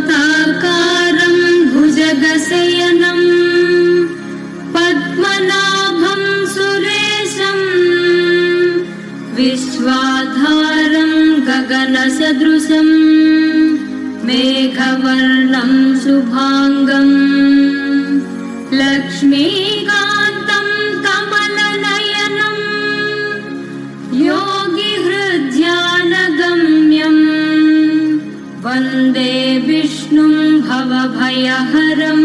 शान्ताकारं भुजगशयनं पद्मनाभं सुरेशं विश्वाधारं गगनसदृशं मेघवर्णं शुभांगं लक्ष्मीकान्तं कमलनयनं योगिहृद्यानगम्यं वन्दे विष्णुं भवभयहरं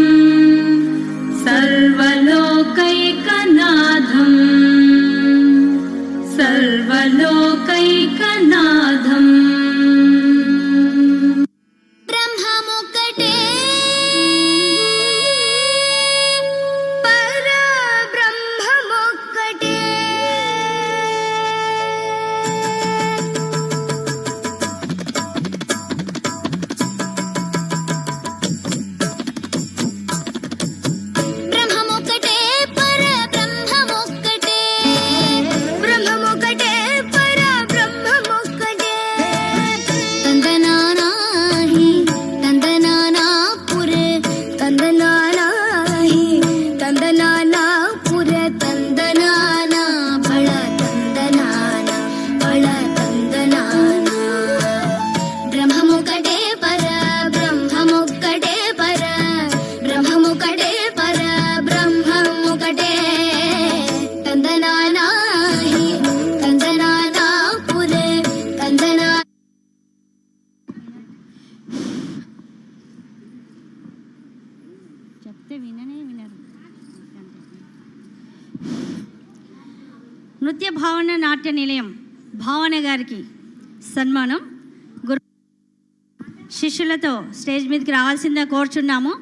सर्वलोकैकनाथं सर्वलोकैकनाथम् నృత్య భావన నాట్య నిలయం భావన గారికి సన్మానం. గురు శిష్యులతో స్టేజ్ మీదకి రావాల్సిందిగా కోరుచున్నాము.